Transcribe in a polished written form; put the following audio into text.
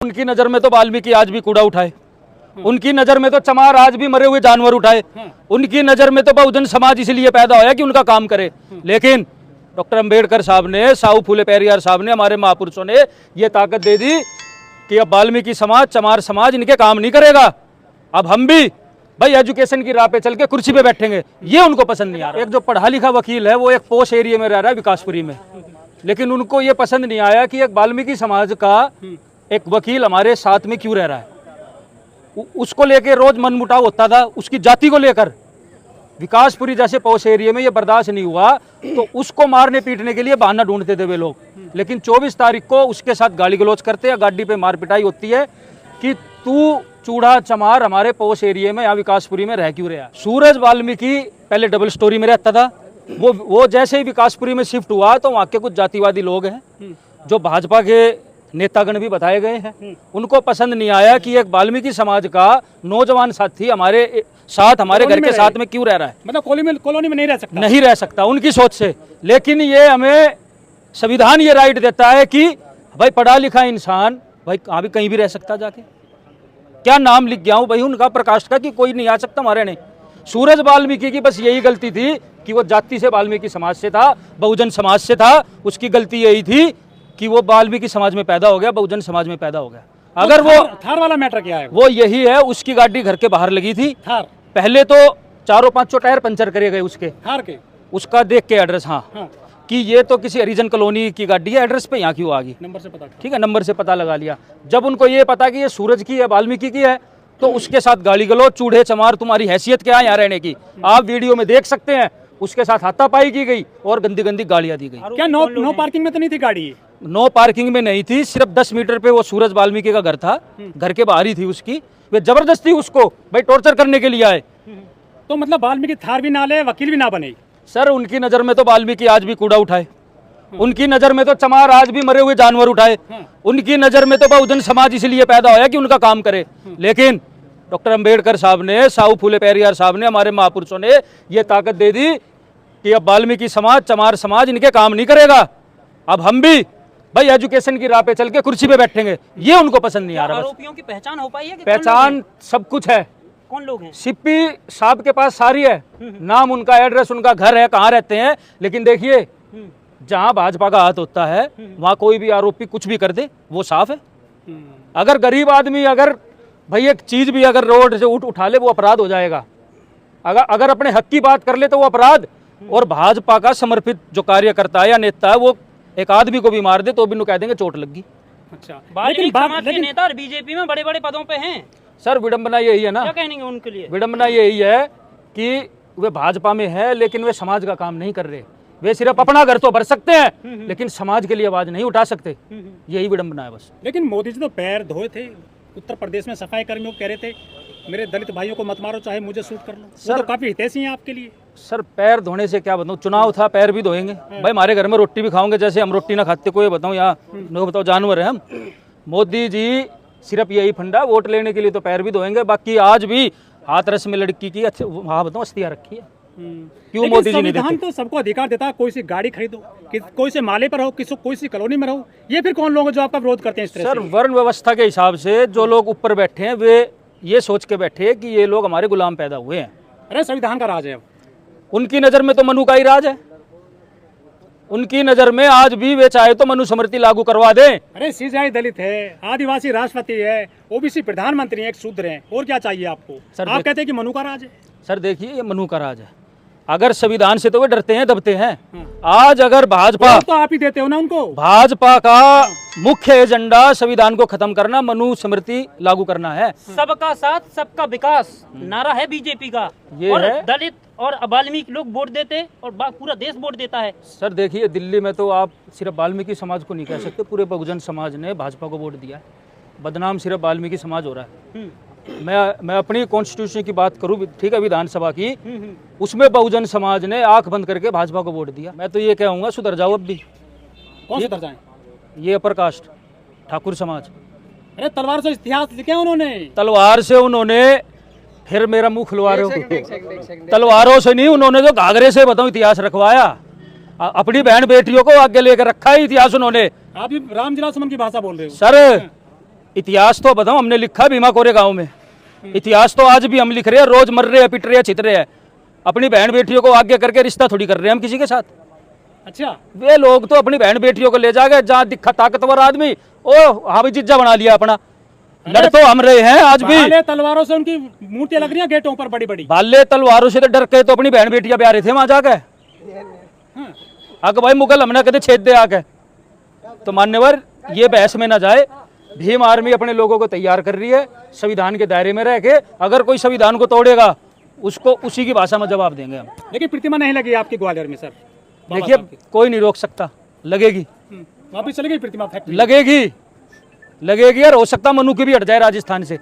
उनकी नजर में तो वाल्मीकि आज भी कूड़ा उठाए, उनकी नजर में तो चमार आज भी मरे हुए जानवर उठाए, उनकी नजर में तो बहुजन समाज इसलिए पैदा होया कि उनका काम करे। लेकिन डॉक्टर अंबेडकर साहब ने, साहू फूले पेरियार साहब ने, हमारे महापुरुषों ने ये ताकत दे दी कि अब वाल्मीकि समाज, चमार समाज इनके काम नहीं करेगा। अब हम भी भाई एजुकेशन की राह पे चल के कुर्सी पे बैठेंगे, ये उनको पसंद नहीं आ रहा। एक जो पढ़ा लिखा वकील है वो एक पोश एरिया में रह रहा है, विकासपुरी में, लेकिन उनको ये पसंद नहीं आया कि एक वाल्मीकि समाज का एक वकील हमारे साथ में क्यों रह रहा है। उसको लेके रोज मनमुटाव होता था, उसकी जाति को लेकर। विकासपुरी जैसे पौष एरिया में ये बर्दाश्त नहीं हुआ तो उसको मारने पीटने के लिए बहाना ढूंढते थे वे लोग। लेकिन 24 तारीख को उसके साथ गाली गलौज करते हैं, गाड़ी पे मार पिटाई होती है कि तू चूड़ा चमार हमारे पौष एरिया में या विकासपुरी में रह क्यों रहा। सूरज वाल्मीकि पहले डबल स्टोरी में रहता था, वो जैसे ही विकासपुरी में शिफ्ट हुआ तो वहाँ के कुछ जातिवादी लोग हैं जो भाजपा के नेतागण भी बताए गए हैं, उनको पसंद नहीं आया कि एक वाल्मीकि समाज का नौजवान साथी हमारे साथ, हमारे घर के साथ में क्यों रह रहा है, मतलब कॉलोनी में नहीं रह सकता उनकी सोच से। लेकिन ये हमें संविधान ये राइट देता है कि भाई पढ़ा लिखा इंसान भाई कहीं भी रह सकता, जाके क्या नाम लिख गया हूँ भाई उनका प्रकाश का कि कोई नहीं आ सकता हमारे नहीं। सूरज वाल्मीकि की बस यही गलती थी कि वो जाति से वाल्मीकि समाज से था, बहुजन समाज से था, उसकी गलती यही थी कि वो वाल्मीकि समाज में पैदा हो गया, बहुजन समाज में पैदा हो गया। अगर वो थार वाला मैटर क्या है, वो यही है, उसकी गाड़ी घर के बाहर लगी थी थार, पहले तो 4-5 टायर पंचर करे गए उसके, थार के उसका देख के एड्रेस, हाँ कि ये तो किसी हरिजन कॉलोनी की गाड़ी है, एड्रेस पे यहाँ क्यों आ गई, नंबर से पता, ठीक है, नंबर से पता लगा लिया। जब उनको ये पता कि ये सूरज की है, वाल्मीकि की है, तो उसके साथ गाली गलौज, चूड़े चमार, तुम्हारी हैसियत क्या है यहाँ रहने की, आप वीडियो में देख सकते हैं। उसके साथ हाथापाई की गई और गंदी गंदी गालियां दी गई। क्या नो पार्किंग में तो नहीं थी गाड़ी? नो पार्किंग में नहीं थी, सिर्फ 10 मीटर पे वो सूरज वाल्मीकि का घर था, घर के बाहर ही थी उसकी। वे जबरदस्ती उसको भाई टॉर्चर करने के लिए आए। तो मतलब वाल्मीकि थार भी ना ले, वकील भी ना बने। सर उनकी नजर में तो वाल्मीकि आज भी कूड़ा उठाए, उनकी नजर में तो चमार आज भी मरे हुए जानवर उठाए, उनकी नजर में तो बहुजन समाज इसलिए पैदा होया कि उनका काम करे। लेकिन डॉक्टर अंबेडकर साहब ने, साहू फूले पेरियार साहब ने, हमारे महापुरुषों ने ये ताकत दे दी कि अब वाल्मीकि समाज, चमार समाज इनके काम नहीं करेगा। अब हम भी भाई एजुकेशन की राह पे चल के कुर्सी पे बैठेंगे, ये उनको पसंद नहीं आ रहा। आरोपियों की पहचान हो पाई है कि पहचान सब कुछ है, कौन लोग हैं? सिप्पी साहब के पास सारी है, नाम, उनका एड्रेस, उनका घर है, कहाँ रहते हैं। लेकिन देखिए जहाँ भाजपा का हाथ होता है वहाँ कोई भी आरोपी कुछ भी कर दे वो साफ है। अगर गरीब आदमी अगर भाई एक चीज भी अगर रोड से उठा ले वो अपराध हो जाएगा, अगर अपने हक की बात कर ले तो वो अपराध। और भाजपा का समर्पित जो कार्यकर्ता है या नेता है वो एक आदमी को भी मार दे तो भी कह देंगे चोट लगी। अच्छा, वाल्मीकि समाज के नेता और बीजेपी में बड़े बड़े पदों पे हैं। सर विडंबना यही है ना, क्या कहेंगे उनके लिए? विडंबना यही है कि वे भाजपा में है लेकिन वे समाज का काम नहीं कर रहे। वे सिर्फ अपना घर तो भर सकते हैं लेकिन समाज के लिए आवाज नहीं उठा सकते, यही विडंबना है बस। लेकिन मोदी जी तो पैर धोए थे उत्तर प्रदेश में, सफाई कर्मियों को कह रहे थे मेरे दलित भाइयों को मत मारो, चाहे मुझे शूट कर लो। सर तो काफी हितैषी हैं आपके लिए। सर पैर धोने से क्या बताऊँ, चुनाव था, पैर भी धोएंगे भाई। हमारे घर में रोटी भी खाओगे जैसे हम रोटी ना खाते, कोई बताऊँ यहाँ बताओ जानवर है हम। मोदी जी सिर्फ यही फंडा, वोट लेने के लिए तो पैर भी धोएंगे, बाकी आज भी हाथ रस में लड़की की वहाँ बताऊँ अस्थियाँ रखी है। क्यों मोदी जी नहीं देते? तो सबको अधिकार देता है, कोई सी गाड़ी खरीदो, कोई से माले पर हो, कोई सी कॉलोनी में रहो। ये फिर कौन लोग हैं जो आपका विरोध करते हैं इस तरह सर वर्ण व्यवस्था के हिसाब से जो लोग ऊपर बैठे हैं वे ये सोच के बैठे कि ये लोग हमारे गुलाम पैदा हुए हैं। अरे संविधान का राज है। उनकी नजर में तो मनु का ही राज है, उनकी नजर में आज भी वे चाहे तो मनुस्मृति लागू करवा दें। अरे सीजेआई दलित है, आदिवासी राष्ट्रपति है, ओबीसी प्रधानमंत्री है, एक शूद्र है, और क्या चाहिए आपको? सर आप कहते हैं कि मनु का राज है। सर देखिए ये मनु का राज है, अगर संविधान से तो वे डरते हैं, दबते हैं। आज अगर भाजपा, तो आप ही देते हो ना उनको, भाजपा का मुख्य एजेंडा संविधान को खत्म करना, मनुस्मृति लागू करना है। सबका साथ सबका विकास नारा है बीजेपी का, ये और है। दलित और वाल्मीकि लोग वोट देते और पूरा देश वोट देता है। सर देखिए दिल्ली में तो आप सिर्फ वाल्मीकि समाज को नहीं कह सकते, पूरे बहुजन समाज ने भाजपा को वोट दिया है। बदनाम सिर्फ वाल्मीकि समाज हो रहा है। मैं अपनी कॉन्स्टिट्यूशन की बात करूं, ठीक है, विधानसभा की, उसमें बहुजन समाज ने आंख बंद करके भाजपा को वोट दिया। मैं तो ये कहूँगा सुधर जाओ अब भी। कौन सुधर जाए? ये अपर कास्ट ठाकुर समाज। अरे तलवार से इतिहास लिखे उन्होंने, तलवार से उन्होंने, फिर मेरा मुंह खुलवा रहे हो, तलवारों से नहीं, उन्होंने जो घाघरे से बताऊं इतिहास रखवाया। अपनी बहन बेटियों को आगे लेकर रखा है इतिहास उन्होंने। आप राम जिला सुमन की भाषा बोल रहे हो सर। इतिहास तो बताओ, हमने लिखा भीमा कोरे गांव में, इतिहास तो आज भी हम लिख रहे हैं, रोज मर रहे हैं, पिट रहे हैं, छित रहे हैं। अपनी बहन बेटियों को आगे करके रिश्ता थोड़ी कर रहे हैं हम किसी के साथ। अच्छा, वे लोग तो अपनी बहन बेटियों को ले जाके जहाँ दिखा ताकतवर आदमी, ओ हाँ भी जिज्जा बना लिया अपना। लड़ तो हम रहे हैं आज भी। भाले तलवारों से उनकी मूर्तियां लग रही हैं गेटों पर बड़ी बड़ी। भाले तलवारों से तो डर के तो अपनी बहन बेटियां ब्याह रहे थे वहां जाके। आगे भाई मुगल हमने कहते छेद दे आके। तो मान्यवर ये बहस में ना जाए, भीम आर्मी अपने लोगों को तैयार कर रही है संविधान के दायरे में रह के। अगर कोई संविधान को तोड़ेगा उसको उसी की भाषा में जवाब देंगे हम। लेकिन प्रतिमा नहीं लगी आपकी ग्वालियर में सर? देखिए कोई नहीं रोक सकता, लगेगी, वापिस चली गई प्रतिमा फैक्ट्री? लगेगी, लगेगी। और हो सकता मनु की भी हट जाए राजस्थान से।